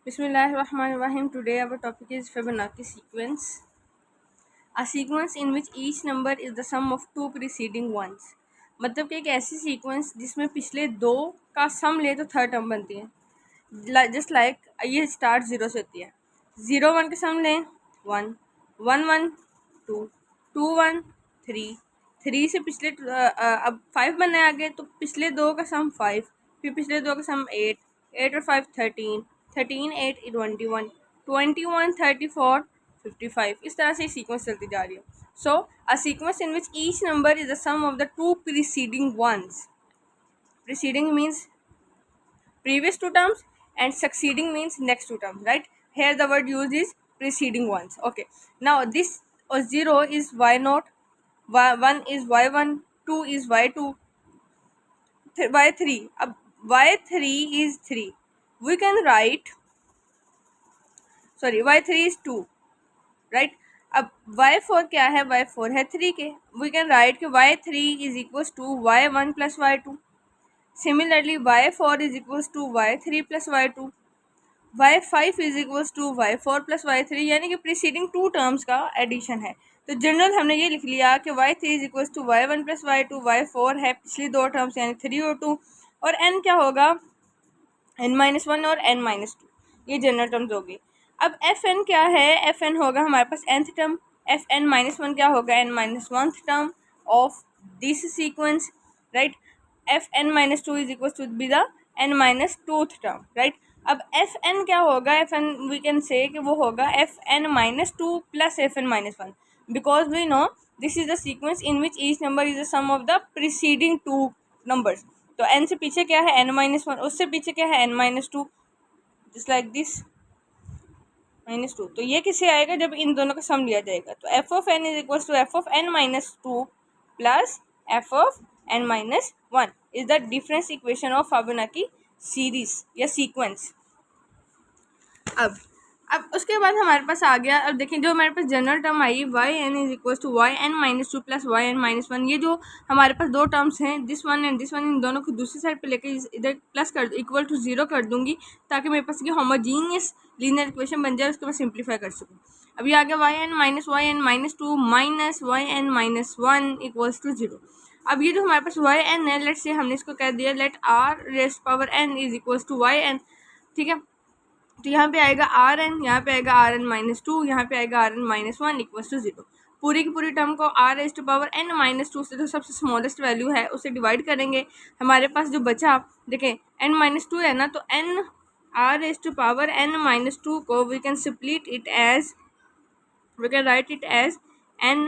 Bismillahirrahmanirrahim. Today our topic is Fibonacci sequence. A sequence in which each number is the sum of two preceding ones. मतलब कि एक ऐसी sequence जिसमें पिछले दो का सम ले तो थर्ड टर्म बनती है. जस्ट लाइक ये स्टार्ट जीरो से होती है. 0 1 के सम लें 1 1 1 2 2 1 3 3 से पिछले अब 5 बनने आ गए तो पिछले दो का सम 5, फिर पिछले दो का सम 8 8 और 5 13 13 8 21 21 34 55. इस तरह से सीक्वेंस चलती जा रही है. So a sequence in which each number is the sum of the two preceding ones. Preceding means previous two terms and succeeding means next two terms, right? Here the word used is preceding ones. Okay, now this 0 is y0, 1 is y1, 2 is y2, y3. अब y3 is 3. We can write, sorry, y3 is 2, right? अब y4 क्या है? y4 है 3 के. We can write कि y3 is equals to y1 plus y2. Similarly y4 is equals to y3 plus y2. y5 is equals to y4 plus y3, यानी कि preceding to terms का addition है. तो जनरल हमने ये लिख लिया कि y3 is equals to y1 plus y2, y4 है पिछली दो टर्म्स यानी 3 और 2, और n क्या होगा? n-1 और n-2. ये जनरल टर्म्स होगी. अब fn क्या है? fn होगा हमारे पास nth टर्म. fn-1 क्या होगा? n-1th term of this sequence, right? fn-2 is equals to be the n-2th term, right? अब fn क्या होगा? fn वी कैन से कि वो होगा fn-2 plus fn-1, because we know this is the sequence in which each number is the sum of the preceding two numbers. तो n से पीछे क्या है? n-1. उससे पीछे क्या है? n-2. Just like this -2. तो ये किससे आएगा? जब इन दोनों का सम लिया जाएगा. तो F of N is equal to F of n-2 plus F of n-1 is the difference equation of Fibonacci series या सीक्वेंस. अब उसके बाद हमारे पास आ गया. अब देखिए जो हमारे पास जनरल टर्म आई yn is equal to yn-2 plus yn-1. ये जो हमारे पास दो टर्म्स हैं this one and this one, इन दोनों को दूसरी साइड पे लेके इधर प्लस कर इक्वल टू 0 कर दूंगी ताकि मेरे पास ये होमोजीनियस लीनियर इक्वेशन बन जाए, उसको मैं सिंप्लीफाई कर सकूँ. अभी आ गया yn-2 minus yn-1 equals to 0. अब ये जो हमारे पास yn है, लेट से हमने इसको कह दिया let R raised power n is equals to yn. ठीक है, तो यहाँ पे आएगा आर एन, यहाँ पे आएगा Rn-2, यहाँ पे आएगा Rn-1 इक्वल्स टू 0. पूरी की पूरी टर्म को r raise to power n-2 से जो सबसे स्मॉलेस्ट वैल्यू है उसे डिवाइड करेंगे. हमारे पास जो बचा, देखें n-2 है ना, तो n r raise to power n-2 को we can split it as, we can write it as n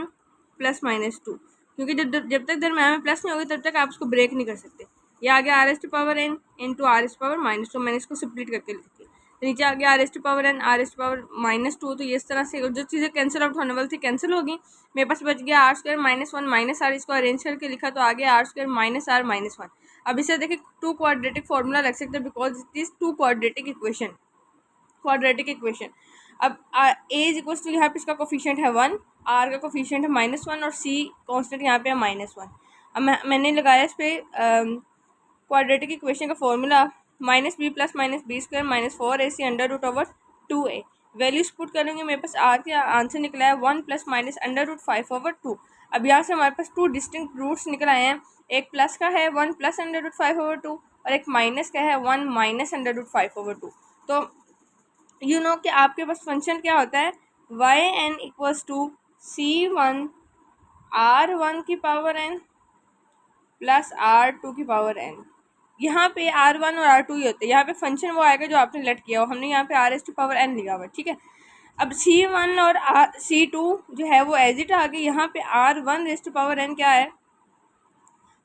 plus -2, क्योंकि जब तक दरम्यान में प्लस नहीं होगी तब तक आप उसको ब्रेक नहीं कर सकते. ये आ गया r raise to power n into r raise to power -2. मैंने इसको स्प्लिट करके लिख दिया. तो नीचे आ गया r raise to power n r raise to power -2. तो ये इस तरह से जो चीज़ें कैंसिल आउट होने वाली थी कैंसिल होगी. मेरे पास बच गया r² -1 माइनस r. इसको अरेंज करके लिखा तो आ गया r² माइनस r माइनस 1. अब इसे देखिए टू क्वाड्रेटिक फार्मूला रख सकते हैं because it is two quadratic equation. अब a इज इक्वल्स टू, यहाँ पे इसका कोफिशिएंट है 1, r का कोफिशिएंट है -1 और c कांस्टेंट यहाँ पे है -1. अब मैंने लगाया इस पर क्वाड्रेटिक इक्वेशन का formula -b plus -b² -4ac under root over 2a. Values put करेंगे, मेरे पास r का आंसर निकला है 1 plus minus under root 5 over 2. अब यहाँ से हमारे पास टू डिस्टिंक्ट रूट्स निकल आए हैं. एक प्लस का है 1 प्लस अंडर रूट 5 ओवर 2 और एक माइनस का है 1 माइनस अंडर रूट 5 ओवर 2. तो यू नो कि आपके पास फंक्शन क्या होता है, yn equals to c1 r1 की पावर n प्लस r2 की पावर n. यहाँ पे r1 और r2 ही होते हैं. यहाँ पे फंक्शन वो आएगा जो आपने लेट किया हो. हमने यहाँ पे r raise to power n लिखा हुआ है. ठीक है, अब c1 और c2 जो है वो एज इट आ गई. यहाँ पे r1 rays to power n क्या है,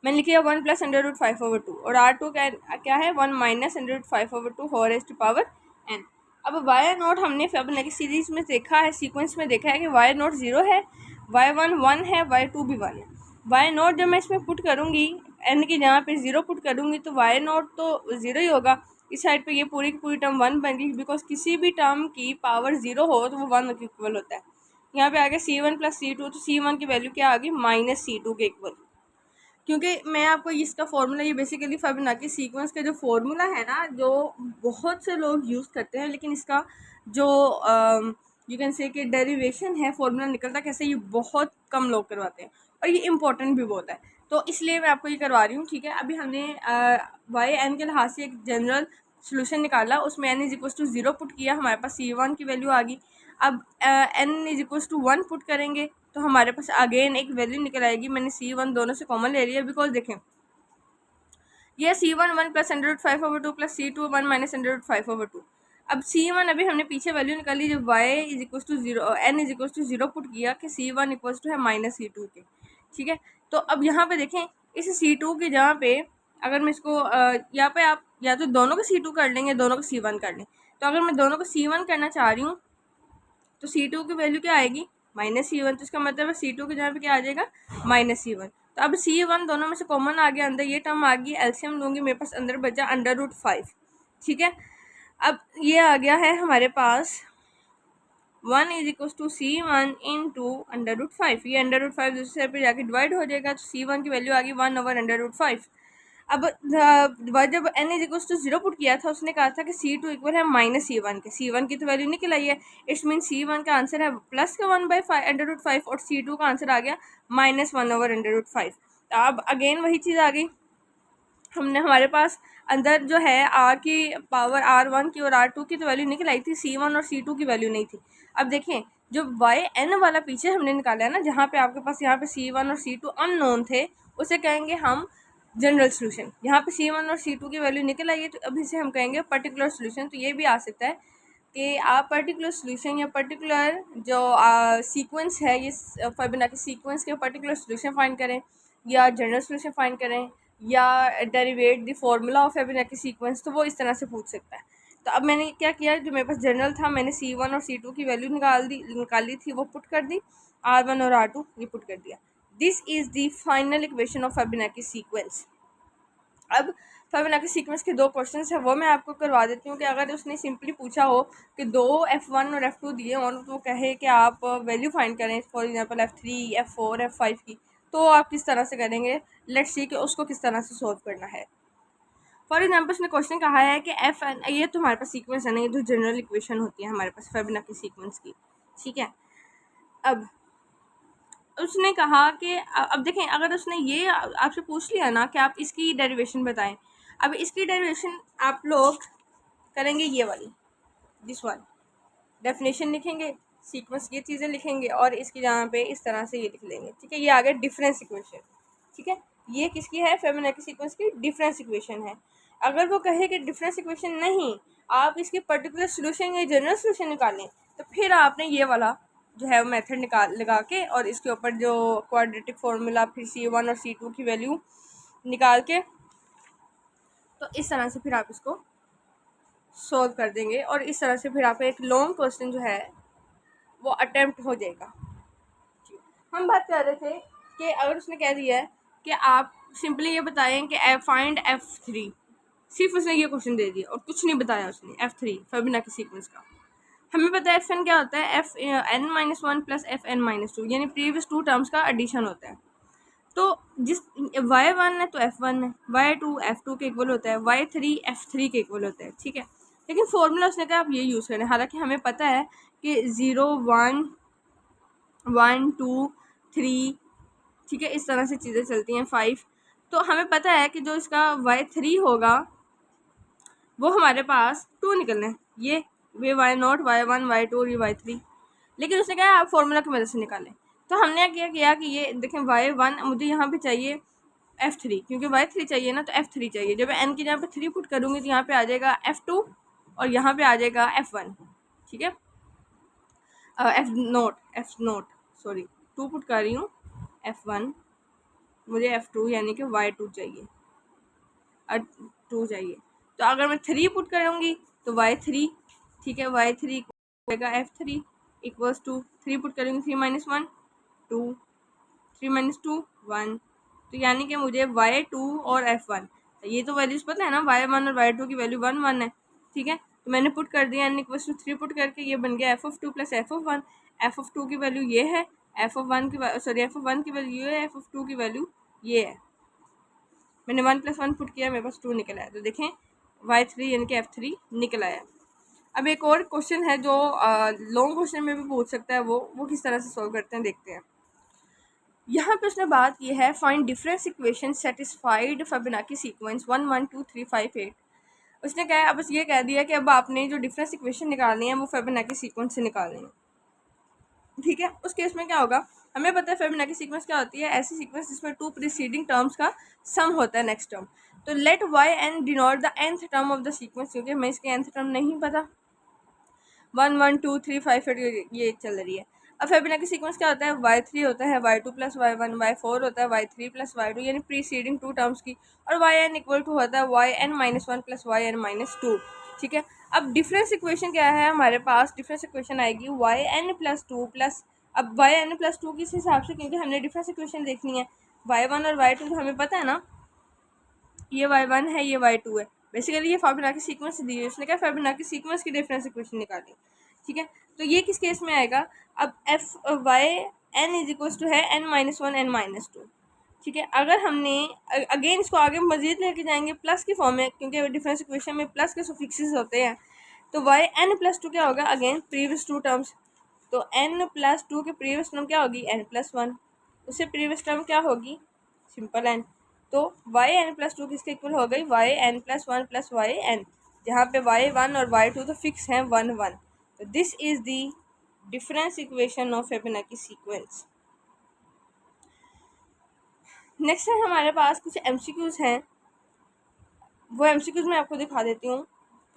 मैंने लिखी है 1 प्लस अंडर रूट 5 ओवर 2 और r2 क्या है 1 minus under root 5 over 2 whole raise to power n. अब y0 हमने फिबोनाची सीरीज में देखा है, सीक्वेंस में देखा है कि y0 0 है, y1 1 है, y2 भी 1 है. y0 जब मैं इसमें पुट करूँगी n की जगह पे 0 पुट करूँगी तो y0 तो 0 ही होगा. इस साइड पे ये पूरी की पूरी टर्म 1 बन गई बिकॉज किसी भी टर्म की पावर 0 हो तो वो 1 के इक्वल होता है. यहाँ पे आ गया c1 प्लस c2, तो c1 की वैल्यू क्या आ गई -c2 के इक्वल. क्योंकि मैं आपको इसका फार्मूला, ये बेसिकली फिबोनाची सीक्वेंस का जो फार्मूला है ना, जो बहुत से लोग यूज़ करते हैं, लेकिन इसका जो यू कैन से कि डेरिवेशन है, फार्मूला निकलता कैसे, ये बहुत कम लोग करवाते हैं और ये इंपॉर्टेंट भी बहुत है। तो इसलिए मैं आपको ये करवा रही हूँ, ठीक है। अभी हमने वाई एन के लिहाज से एक जनरल सोल्यूशन निकाला, उसमें n is equal to 0 put किया, हमारे पास C1 की वैल्यू आ गई। अब n is equal to 1 put करेंगे तो हमारे पास अगेन एक वैल्यू निकल आएगी। मैंने C1 दोनों से कॉमन ले लिया, बिकॉज देखें ये C1 1 plus under root 5/2 plus C2 1 minus under root 5/2। अब C1 अभी हमने पीछे वैल्यू निकाली जब y is equal to 0 n is equal to 0 put किया कि C1 इक्वल टू है माइनस C2 के, ठीक है। तो अब यहाँ पे देखें इस C2 की जगह पे अगर मैं इसको यहाँ पे आप या तो दोनों का C2 कर लेंगे, दोनों का C1 कर लें। तो अगर मैं दोनों का C1 करना चाह रही हूँ तो C2 की वैल्यू क्या आएगी, माइनस C1। तो इसका मतलब है C2 की जगह पे क्या आ जाएगा, माइनस C1। तो अब C1 दोनों में से कॉमन आ गया, अंदर ये टर्म आ गई, एलसीएम लूँगी, मेरे पास अंदर बचा अंडर रूट 5, ठीक है। अब ये आ गया है हमारे पास 1 is equal to C1 into under root 5। ये अंडर रूट 5 दूसरे पे जाके डिवाइड हो जाएगा, तो C1 की वैल्यू आ गई 1 ओवर अंडर रूट 5। अब जब n is equal to 0 put किया था, उसने कहा था कि C2 इक्वल है माइनस C1 के। C1 की तो वैल्यू निकल आई है, इट्स मीन C1 का आंसर है प्लस का 1/5 अंडर रूट 5 और C2 का आंसर आ गया माइनस 1 ओवर अंडर रूट 5। अब अगेन वही चीज़ आ गई, हमने हमारे पास अंदर जो है r की पावर R1 की और R2 की तो वैल्यू निकल आई थी, C1 और C2 की वैल्यू नहीं थी। अब देखें जो yn वाला पीछे हमने निकाला है ना, जहाँ पे आपके पास यहाँ पे C1 और C2 अननोन थे, उसे कहेंगे हम जनरल सोल्यूशन। यहाँ पे C1 और C2 की वैल्यू निकल आई है, तो अभी से हम कहेंगे पर्टिकुलर सोल्यूशन। तो ये भी आ सकता है कि आप पर्टिकुलर सोल्यूशन या पर्टिकुलर जो सीक्वेंस है, ये फिबोनाची सीक्वेंस के पर्टिकुलर सोल्यूशन फाइंड करें, या जनरल सोल्यूशन फाइंड करें, या derivative the formula of Fibonacci sequence. तो वो इस तरह से पूछ सकता है। तो अब मैंने क्या किया, जो मेरे पास जनरल था, मैंने C1 और C2 की वैल्यू निकाली थी, वो पुट कर दी, R1 और R2 ये पुट कर दिया। This is the final equation of Fibonacci sequence. अब फिबोनाची सीक्वेंस के दो क्वेश्चंस है, वो मैं आपको करवा देती हूँ कि अगर उसने सिंपली पूछा हो कि दो F1 और F2 दिए हों, तो वो कहे कि आप वैल्यू फाइंड करें, for example F3 F4 F5 की, तो आप किस तरह से करेंगे, लेट्स सी कि उसको किस तरह से सॉल्व करना है। फॉर एग्जाम्पल उसने क्वेश्चन कहा है कि एफ एन, ये तो हमारे पास सीक्वेंस है ना, ये तो जनरल इक्वेशन होती है हमारे पास फिबोनाची सीक्वेंस की, ठीक है। अब उसने कहा कि अब देखें, अगर उसने ये आपसे पूछ लिया ना कि आप इसकी डेरिवेशन बताएं, अब इसकी डेरिवेशन आप लोग करेंगे ये वाली, दिस वन, डेफिनेशन लिखेंगे, सीक्वेंस ये चीज़ें लिखेंगे और इसकी जहाँ पे इस तरह से ये लिख लेंगे, ठीक है। ये आ गया डिफरेंस इक्वेशन, ठीक है। ये किसकी है, फिबोनाची सीक्वेंस की डिफरेंस इक्वेशन है। अगर वो कहे कि डिफरेंस इक्वेशन नहीं, आप इसके पर्टिकुलर सोल्यूशन या जनरल सोल्यूशन निकालें, तो फिर आपने ये वाला जो है मेथड निकाल लगा के और इसके ऊपर जो क्वाड्रेटिक फार्मूला, फिर C1 और C2 की वैल्यू निकाल के, तो इस तरह से फिर आप इसको सॉल्व कर देंगे और इस तरह से फिर आपका एक लॉन्ग क्वेश्चन जो है वो अटेम्प्ट हो जाएगा। हम बात कर रहे थे कि अगर उसने कह दिया है कि आप सिंपली ये बताएं कि फाइंड F3, सिर्फ उसने ये क्वेश्चन दे दिया और कुछ नहीं बताया उसने F3 फिबोनाची सीक्वेंस का। हमें पता है FN क्या होता है, FN-1 प्लस FN-2, यानी प्रीवियस टू टर्म्स का एडिशन होता है। तो जिस y1 है तो F1 है, y2 F2 के इक्वल होता है, y3 F3 के इक्वल होता है, ठीक है। लेकिन फॉर्मूला उसने कहा आप ये यूज़ करें, हालांकि हमें पता है कि 0 1 1 2 3, ठीक है, इस तरह से चीज़ें चलती हैं, 5। तो हमें पता है कि जो इसका y3 होगा वो हमारे पास 2 निकलना है, ये y0 y1 y2 और ये y3। लेकिन उसने कहा आप फॉर्मूला की मदद से निकालें। तो हमने क्या किया कि ये देखें y1 मुझे यहाँ पे चाहिए F3, क्योंकि y3 चाहिए ना, तो F3 चाहिए। जब n की जहाँ पे 3 पुट करूँगी तो यहाँ पे आ जाएगा F2 और यहाँ पे आ जाएगा F1, ठीक है। F0 सॉरी 2 पुट कर रही हूँ, F1 मुझे F2 यानी कि y2 चाहिए और 2 चाहिए। तो अगर मैं 3 पुट करूँगी तो y3, ठीक है, y3 होगा F3 इक्वल्स टू 3 पुट करूँगी 3 माइनस 1 2, 3 माइनस 2 1, तो यानी कि मुझे y2 और F1, ये तो वैल्यूज़ पता है ना, y1 और y2 की वैल्यू 1 1 है, ठीक है। तो मैंने पुट कर दिया n इक्वल्स टू 3 पुट करके, ये बन गया f(2) प्लस f(1). f(2) की वैल्यू ये है, f(1) की वैल्यू ये है, f(2) की वैल्यू ये है। मैंने 1+1 पुट किया, मेरे पास 2 निकल आया। तो देखें y3 यानी कि f3 निकल आया। अब एक और क्वेश्चन है जो लॉन्ग क्वेश्चन में भी पूछ सकता है, वो किस तरह से सॉल्व करते हैं देखते हैं। यहाँ पे उसने बात की है find difference equation satisfied Fibonacci sequence 1 1 2 3 5 8। उसने कहा अब बस ये कह दिया कि अब आपने जो डिफरेंस इक्वेशन निकालनी है वो फिबोनाची सीक्वेंस से निकालनी है, ठीक है। उस केस में क्या होगा, हमें पता है फिबोनाची सीक्वेंस क्या होती है, ऐसी सीक्वेंस जिसमें 2 प्रीसीडिंग टर्म्स का सम होता है नेक्स्ट टर्म। तो let Y N denote the nth term of the sequence, क्योंकि हमें इसके nth टर्म नहीं पता। 1 1 2 3 5 8 ये चल रही है। अब फिबोनाची सीक्वेंस क्या होता है, y3 होता है y2 प्लस y1, y4 होता है y3 प्लस y2 यानी प्रीसीडिंग 2 टर्म्स की, और yn इक्वल टू होता है yn minus 1 plus yn minus 2, ठीक है। अब डिफरेंस इक्वेशन क्या है हमारे पास, डिफरेंस इक्वेशन आएगी yn प्लस 2 प्लस, अब yn प्लस 2 किस हिसाब से, क्योंकि हमने डिफरेंस इक्वेशन देखनी है, y1 और y2 तो हमें पता है ना, ये y1 है ये y2 है। बेसिकली ये फिबोनाची सीक्वेंस दी है, उसने कहा फिबोनाची सीक्वेंस की डिफरेंस इक्वेशन निकाली, ठीक है। तो ये किस केस में आएगा, अब F Y N is equal to है n-1 n-2, ठीक है। अगर हमने अगेन इसको आगे मजीद लेके जाएंगे प्लस की फॉर्म में, क्योंकि डिफरेंस इक्वेशन में प्लस के सुफिक्सेस होते हैं, तो वाई एन प्लस 2 क्या होगा, अगेन प्रीवियस 2 टर्म्स, तो n प्लस 2 के प्रीवियस टर्म क्या होगी n+1, उससे प्रीवियस टर्म क्या होगी सिंपल n, तो yn प्लस 2 किसके इक्वल हो गई yn+1 प्लस yn, जहाँ पे y1 और y2 तो फिक्स हैं 1 1। तो this is the difference equation of Fibonacci sequence. Next है हमारे पास कुछ एमसीक्यूज हैं, वो एमसीक्यूज मैं आपको दिखा देती हूँ।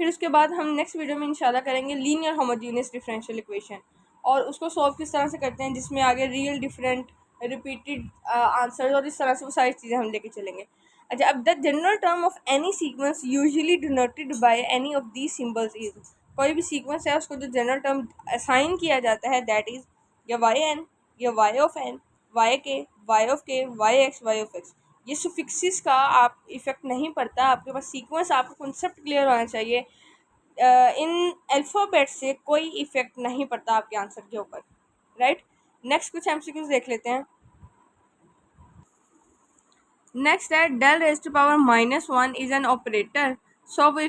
फिर उसके बाद हम नेक्स्ट वीडियो में इंशाल्लाह करेंगे लीनियर होमोजेनियस डिफरेंशियल इक्वेशन, और उसको सॉल्व किस तरह से करते हैं, जिसमें आगे रियल डिफरेंट रिपीटेड आंसर और इस तरह से वो सारी चीज़ें हम लेके चलेंगे। अच्छा, अब the general term of any sequence usually denoted by any of these symbols is, कोई भी सीक्वेंस है उसको जो जनरल टर्म असाइन किया जाता है दैट इज या वाई एन या Y of N, Y K, Y of K, Y X, Y of X. ये सुफिक्सिस का आप इफेक्ट नहीं पड़ता, आपके पास सीक्वेंस, आपको कॉन्सेप्ट क्लियर होना चाहिए। इन अल्फ़ाबेट से कोई इफेक्ट नहीं पड़ता आपके आंसर के ऊपर, राइट। नेक्स्ट कुछ एमसीक्यूज देख लेते हैं। नेक्स्ट है del raise to power -1 is an operator, so we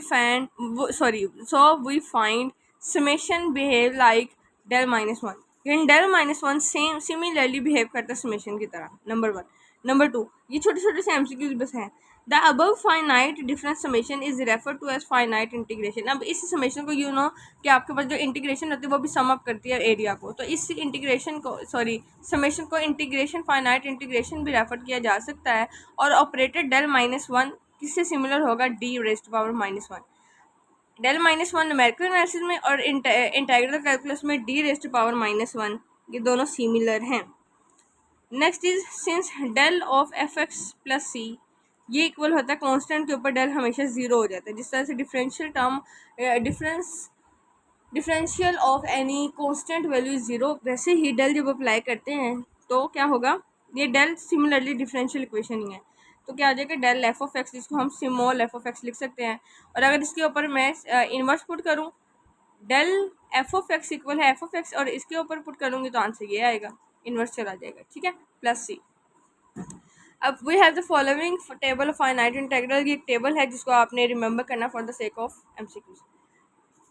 find summation behave like del -1, यानी डेल -1 सेम सिमिलरली बिहेव करता है समेशन की तरह, नंबर 1। नंबर 2, ये छोटे छोटे से एमसीक्यूज बस हैं। The above finite difference summation is refer to as finite integration. अब इस समेशन को यू नो कि आपके पास जो इंटीग्रेशन होती है वो भी सम अप करती है एरिया को, तो इस इंटीग्रेशन को समेशन को इंटीग्रेशन फाइनाइट इंटीग्रेशन भी रेफर किया जा सकता है। और ऑपरेटेड डेल -1 किससे सिमिलर होगा, D raise to power -1। Del -1 numerical analysis में और इंटीग्रल कैलकुलस में डी रेज़ टू पावर -1 ये दोनों सिमिलर हैं। Next is since del of F X plus C ये इक्वल होता है कांस्टेंट के ऊपर डेल हमेशा ज़ीरो हो जाता है, जिस तरह से differential term differential of any constant value zero, वैसे ही डेल जब अप्लाई करते हैं तो क्या होगा, ये डेल सिमिलरली डिफरेंशियल इक्वेशन ही है, तो क्या आ जाएगा डेल एफ ऑफ एक्स, जिसको हम स्मॉल एफ ऑफ एक्स लिख सकते हैं। और अगर इसके ऊपर मैं इन्वर्स पुट करूँ, del F of X equal है एफ ऑफ एक्स, और इसके ऊपर पुट करूँगी तो आंसर ये आएगा, इन्वर्स चला जाएगा, ठीक है, प्लस सी। अब we have the following table of finite integral, ये एक टेबल है जिसको आपने रिमेंबर करना for the sake of MCQs.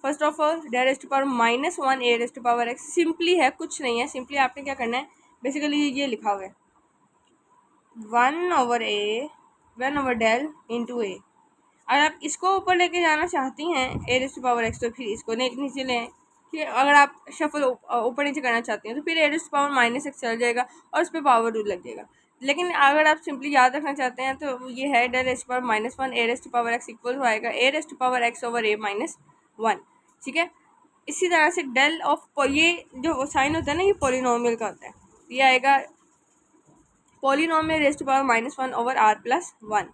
First of all del raise to power -1 A raise to power X, simply है, कुछ नहीं है, सिंपली आपने क्या करना है, बेसिकली ये लिखा हुआ है 1/डेल इंटू ए। अगर आप इसको ऊपर लेके जाना चाहती हैं ए रेज़ टू पावर एक्स, तो फिर इसको नीचे लें, कि अगर आप शफल ऊपर नीचे करना चाहती हैं तो फिर ए रेज़ टू पावर -x चल जाएगा और उस पर पावर रूल लग जाएगा। लेकिन अगर आप सिंपली याद रखना चाहते हैं तो ये है del raise to power -1 A raise to power X equal आएगा A raise to power X over A -1, ठीक है। इसी तरह से डेल ऑफ, ये जो साइन होता है ना ये पॉलिनोमियल का होता है, ये आएगा polynomial raise to power -1 over r plus 1।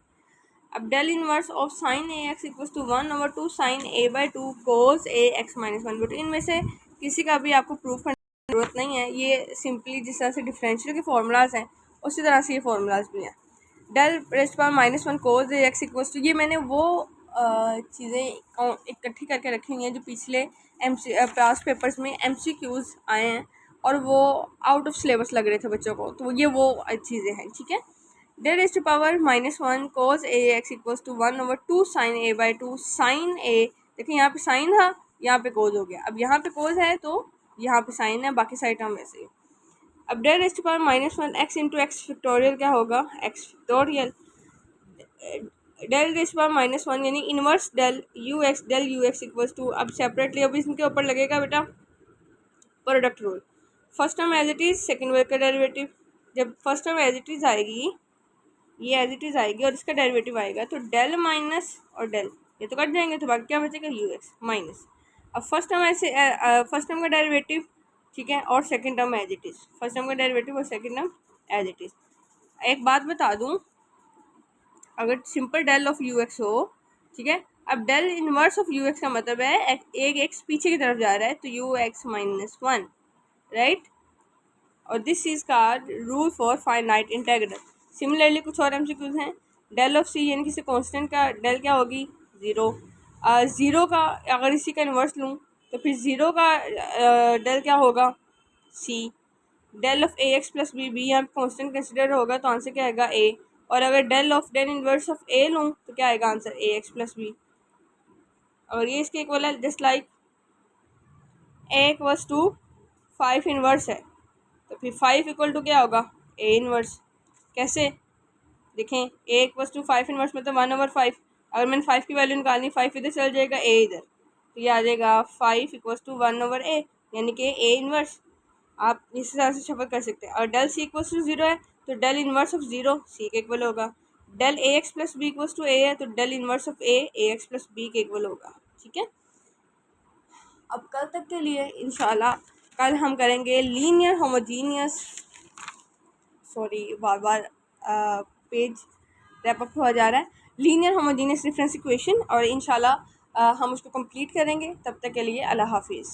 अब del inverse of sine A X equal to 1/2 sine a/2 cos A X -1/2। इनमें से किसी का भी आपको प्रूफ करने की जरूरत नहीं है, ये सिंपली जिस तरह से डिफरेंशियल के फॉर्मूलाज हैं उसी तरह से ये फॉर्मूलाज भी हैं। Del raise to power -1 cos A X equal to, ये मैंने वो चीज़ें इकट्ठी करके रखी हुई हैं जो पिछले पास्ट पेपर्स में MCQs आए हैं और वो आउट ऑफ सिलेबस लग रहे थे बच्चों को, तो ये वो चीज़ें हैं, ठीक है। Del raise to power -1 cos A X equals to 1/2 sin a by 2 sin a। देखिए यहाँ पे साइन था, यहाँ पे कोज हो गया। अब यहाँ पे कोज है तो यहाँ पे साइन है, बाकी साइड हम वैसे ही। अब del raise to power -1 x into X factorial क्या होगा, X factorial del raise to power -1 यानी inverse del U X equals to, अब सेपरेटली अब इसके ऊपर लगेगा बेटा product rule. First term as it is, second वर्ग का डेरिवेटिव। जब first term as it is आएगी, ये एज इट इज़ आएगी और इसका डेरिवेटिव आएगा तो डेल माइनस और डेल ये तो कट जाएंगे, तो बाकी क्या बचेगा यू एक्स माइनस। अब फर्स्ट टर्म ऐसे फर्स्ट टर्म का डेरिवेटिव, ठीक है, और second term as it is, first term का डेरिवेटिव और second term as it is. एक बात बता दूं, अगर simple del of U X हो, ठीक है, अब del inverse of U X का मतलब है एक एक्स पीछे की तरफ जा रहा है तो यू एक्स -1, राइट। और दिस इज का rule for finite integral. Similarly कुछ और एमसीक्यूज हैं। डेल ऑफ सी यानी किसी कांस्टेंट का डेल क्या होगी, ज़ीरो। ज़ीरो का अगर इसी का इन्वर्स लूँ तो फिर ज़ीरो का डेल क्या होगा, C. Del of A X plus B, B यहाँ पे कांस्टेंट कंसिडर होगा तो आंसर क्या आएगा ए। और अगर डेल इन्वर्स ऑफ ए लूँ तो क्या आएगा answer A X plus B. और ये इसके इक्वल है, just like A equals to 5 inverse है तो फिर 5 इक्वल टू क्या होगा ए इन्वर्स। कैसे देखें, ए इक्वल्स टू 5 इन्वर्स मतलब 1/5। अगर मैंने 5 की वैल्यू निकालनी, 5 इधर चल जाएगा ए इधर, तो ये आ जाएगा 5 इक्वल्स टू 1/a यानी कि ए इन्वर्स। आप इस हिसाब से शफल कर सकते हैं। और डेल सी इक्वल्स टू 0 है तो डेल इन्वर्स ऑफ 0 सी के इक्वल होगा। Del A X plus B equals to A है तो del inverse of A X plus B के इक्वल होगा, ठीक है। अब कल तक के लिए इंशाल्लाह कल हम करेंगे लीनियर होमोजीनियस, सॉरी बार बार पेज रैप अप हो जा रहा है, लीनियर होमोजीनियस डिफरेंस इक्वेशन, और इंशाल्लाह हम उसको कंप्लीट करेंगे। तब तक के लिए अल्लाह हाफिज़।